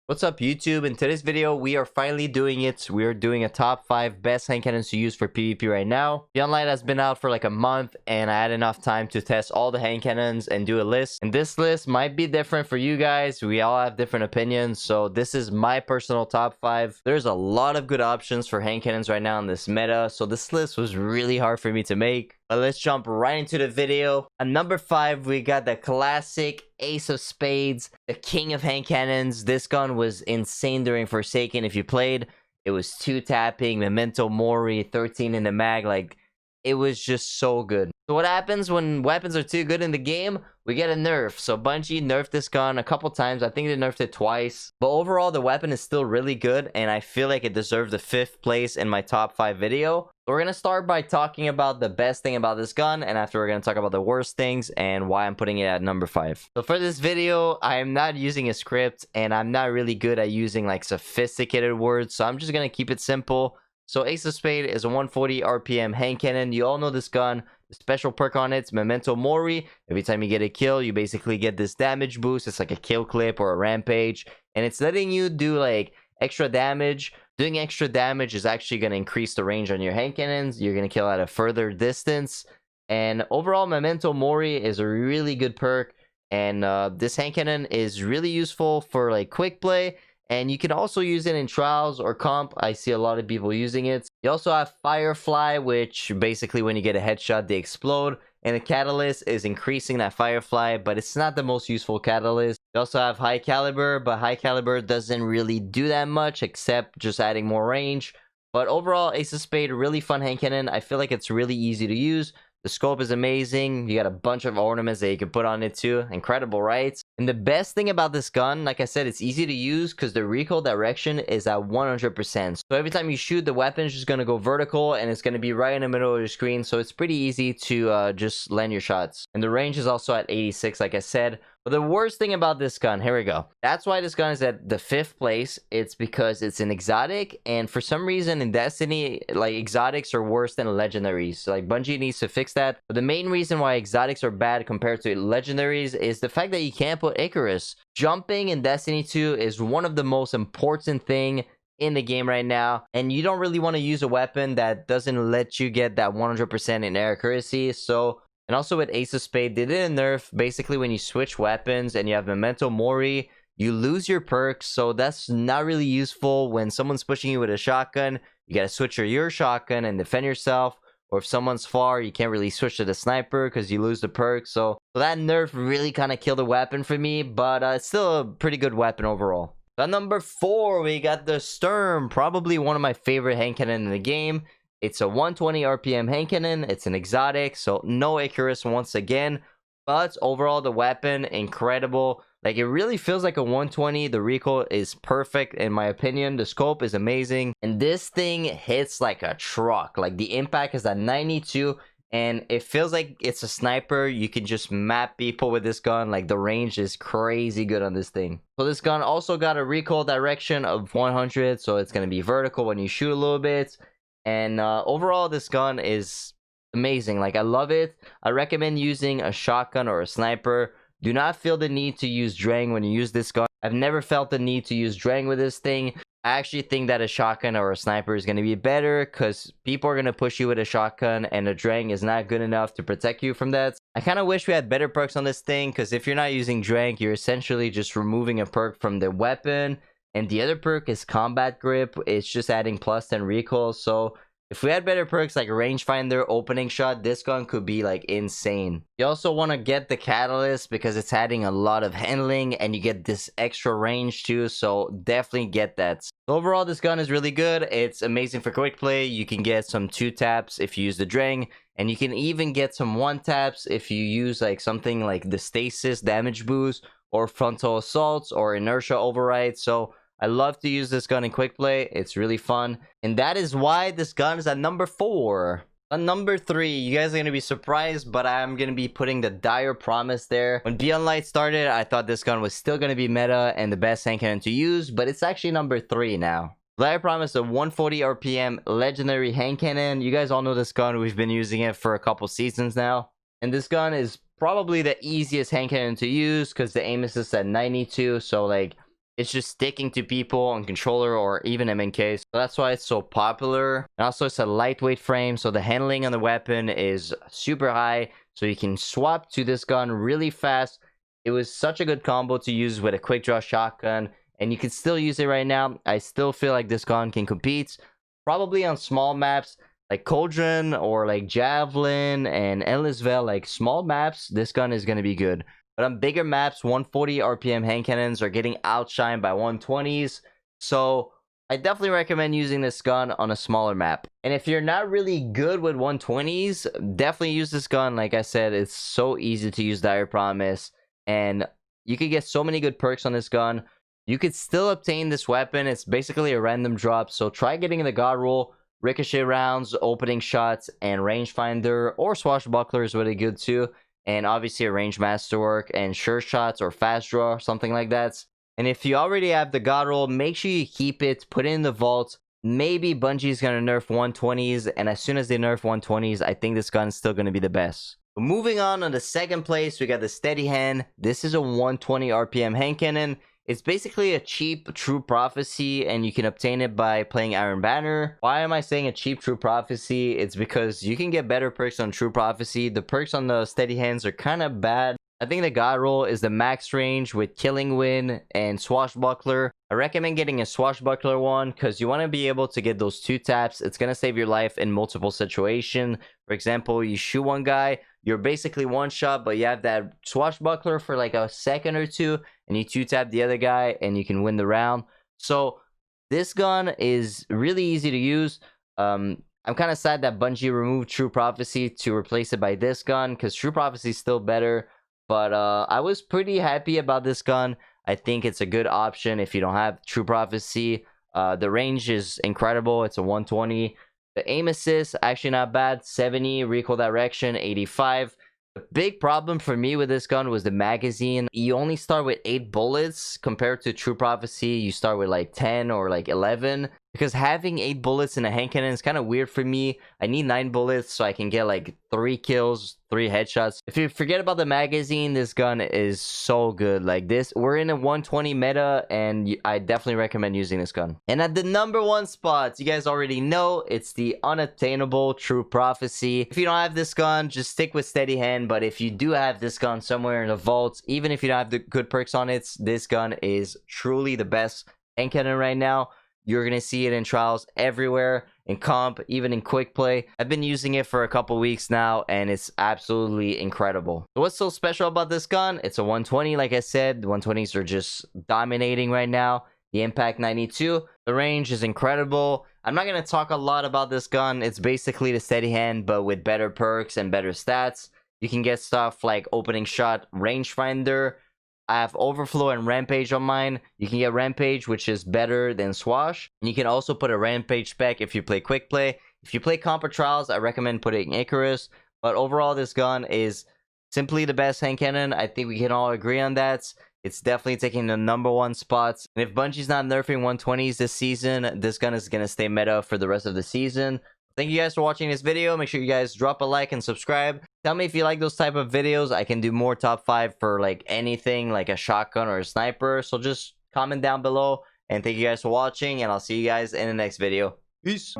What's up, YouTube? In today's video, we are finally doing it. We are doing a top 5 best hand cannons to use for PvP right now. The Unlight has been out for like a month, and I had enough time to test all the hand cannons and do a list. And this list might be different for you guys. We all have different opinions, so this is my personal top 5. There's a lot of good options for hand cannons right now in this meta, so this list was really hard for me to make. But let's jump right into the video. At number 5, we got the classic Ace of Spades, the king of hand cannons. This gun was insane during Forsaken. If you played, it was 2-tapping, Memento Mori, 13 in the mag. Like, it was just so good. So what happens when weapons are too good in the game? We get a nerf. So Bungie nerfed this gun a couple times. I think they nerfed it twice. But overall, the weapon is still really good, and I feel like it deserved the 5th place in my top 5 video. So we're going to start by talking about the best thing about this gun, and after we're going to talk about the worst things and why I'm putting it at number 5. So for this video, I am not using a script, and I'm not really good at using like sophisticated words, so I'm just going to keep it simple. So Ace of Spade is a 140 RPM hand cannon. You all know this gun. The special perk on it's Memento Mori. Every time you get a kill, you basically get this damage boost. It's like a kill clip or a rampage, and it's letting you do like extra damage. Doing extra damage is actually going to increase the range on your hand cannons. You're going to kill at a further distance, and overall Memento Mori is a really good perk, and this hand cannon is really useful for like quick play. And you can also use it in trials or comp. I see a lot of people using it. You also have Firefly, which basically when you get a headshot, they explode. And the catalyst is increasing that Firefly, but it's not the most useful catalyst. You also have High Caliber, but High Caliber doesn't really do that much except just adding more range. But overall, Ace of Spade, really fun hand cannon. I feel like it's really easy to use. The scope is amazing. You got a bunch of ornaments that you can put on it too. Incredible, right? And the best thing about this gun, like I said, it's easy to use because the recoil direction is at 100%. So every time you shoot, the weapon is just going to go vertical and it's going to be right in the middle of your screen. So it's pretty easy to just land your shots. And the range is also at 86, like I said. But the worst thing about this gun, here we go. That's why this gun is at the 5th place. It's because it's an exotic, and for some reason in Destiny, like, exotics are worse than legendaries. So, like, Bungie needs to fix that. But the main reason why exotics are bad compared to legendaries is the fact that you can't put Icarus. Jumping in Destiny 2 is one of the most important thing in the game right now, and you don't really want to use a weapon that doesn't let you get that 100% in air accuracy. So, and also with Ace of Spade, they did a nerf. Basically, when you switch weapons and you have Memento Mori, you lose your perks. So that's not really useful when someone's pushing you with a shotgun. You gotta switch your shotgun and defend yourself. Or if someone's far, you can't really switch to the sniper because you lose the perk. So that nerf really kind of killed the weapon for me, but it's still a pretty good weapon overall. At number 4, we got the Sturm, probably one of my favorite hand cannon in the game. It's a 120 RPM hand cannon. It's an exotic, so no Icarus once again. But overall, the weapon, incredible. Like, it really feels like a 120. The recoil is perfect, in my opinion. The scope is amazing. And this thing hits like a truck. Like, the impact is at 92. And it feels like it's a sniper. You can just map people with this gun. Like, the range is crazy good on this thing. So this gun also got a recoil direction of 100. So it's going to be vertical when you shoot a little bit. And overall, this gun is amazing. Like, I love it. I recommend using a shotgun or a sniper. Do not feel the need to use Drang when you use this gun. I've never felt the need to use Drang with this thing. I actually think that a shotgun or a sniper is going to be better because people are going to push you with a shotgun, and a Drang is not good enough to protect you from that. I kind of wish we had better perks on this thing, because if you're not using Drang, you're essentially just removing a perk from the weapon. And the other perk is Combat Grip. It's just adding +10 recoil. So if we had better perks like Rangefinder, Opening Shot, this gun could be like insane. You also want to get the Catalyst because it's adding a lot of handling and you get this extra range too. So definitely get that. Overall, this gun is really good. It's amazing for quick play. You can get some 2-taps if you use the Drang. And you can even get some 1-taps if you use like something like the Stasis damage boost or Frontal Assaults or Inertia Override. So I love to use this gun in quick play. It's really fun. And that is why this gun is at number 4. On number 3, you guys are going to be surprised, but I'm going to be putting the Dire Promise there. When Beyond Light started, I thought this gun was still going to be meta and the best hand cannon to use, but it's actually number 3 now. Dire Promise, a 140 RPM legendary hand cannon. You guys all know this gun. We've been using it for a couple seasons now. And this gun is probably the easiest hand cannon to use because the aim assist at 92. So, like, It's just sticking to people on controller or even MNK. So that's why it's so popular. And also it's a lightweight frame, so the handling on the weapon is super high. So you can swap to this gun really fast. It was such a good combo to use with a quick draw shotgun, and you can still use it right now. I still feel like this gun can compete probably on small maps like Cauldron or like Javelin and Endless Veil. Like small maps, this gun is going to be good. But on bigger maps, 140 RPM hand cannons are getting outshined by 120s. So I definitely recommend using this gun on a smaller map. And if you're not really good with 120s, definitely use this gun. Like I said, it's so easy to use Dire Promise. And you could get so many good perks on this gun. You could still obtain this weapon. It's basically a random drop. So try getting the God Roll, Ricochet rounds, opening shots, and rangefinder or swashbuckler is really good too. And obviously a range masterwork and sure shots or fast draw or something like that. And if you already have the God Roll, make sure you keep it, put it in the vault. Maybe Bungie's going to nerf 120s, and as soon as they nerf 120s, I think this gun's still going to be the best. But moving on the second place, we got the Steady Hand. This is a 120 RPM hand cannon. It's basically a cheap True Prophecy, and you can obtain it by playing Iron Banner. Why am I saying a cheap True Prophecy? It's because you can get better perks on True Prophecy. The perks on the Steady Hands are kind of bad. I think the God Roll is the max range with Killing Wind and Swashbuckler. I recommend getting a Swashbuckler one because you want to be able to get those 2 taps. It's going to save your life in multiple situations. For example, you shoot one guy, you're basically one shot, but you have that Swashbuckler for like a second or 2, and you 2-tap the other guy, and you can win the round. So this gun is really easy to use. I'm kind of sad that Bungie removed True Prophecy to replace it by this gun, because True Prophecy is still better. But I was pretty happy about this gun. I think it's a good option if you don't have True Prophecy. The range is incredible. It's a 120. The aim assist, actually not bad. 70, recoil direction, 85. The big problem for me with this gun was the magazine. You only start with 8 bullets compared to True Prophecy. You start with like 10 or like 11. Because having 8 bullets in a hand cannon is kind of weird for me. I need 9 bullets so I can get like 3 kills, 3 headshots. If you forget about the magazine, this gun is so good. Like this, we're in a 120 meta, and I definitely recommend using this gun. And at the number 1 spot, you guys already know, it's the unattainable True Prophecy. If you don't have this gun, just stick with Steady Hand. But if you do have this gun somewhere in the vault, even if you don't have the good perks on it, this gun is truly the best hand cannon right now. You're going to see it in trials everywhere, in comp, even in quick play. I've been using it for a couple weeks now, and it's absolutely incredible. So what's so special about this gun? It's a 120, like I said. The 120s are just dominating right now. The Impact 92, the range is incredible. I'm not going to talk a lot about this gun. It's basically the Steady Hand, but with better perks and better stats. You can get stuff like opening shot, rangefinder. I have Overflow and Rampage on mine. You can get Rampage, which is better than Swash. And you can also put a Rampage spec if you play Quick Play. If you play Comp or Trials, I recommend putting Icarus. But overall, this gun is simply the best hand cannon. I think we can all agree on that. It's definitely taking the number 1 spots. And if Bungie's not nerfing 120s this season, this gun is going to stay meta for the rest of the season. Thank you guys for watching this video. Make sure you guys drop a like and subscribe. Tell me if you like those type of videos. I can do more top 5 for like anything, like a shotgun or a sniper. So just comment down below. And thank you guys for watching, and I'll see you guys in the next video. Peace.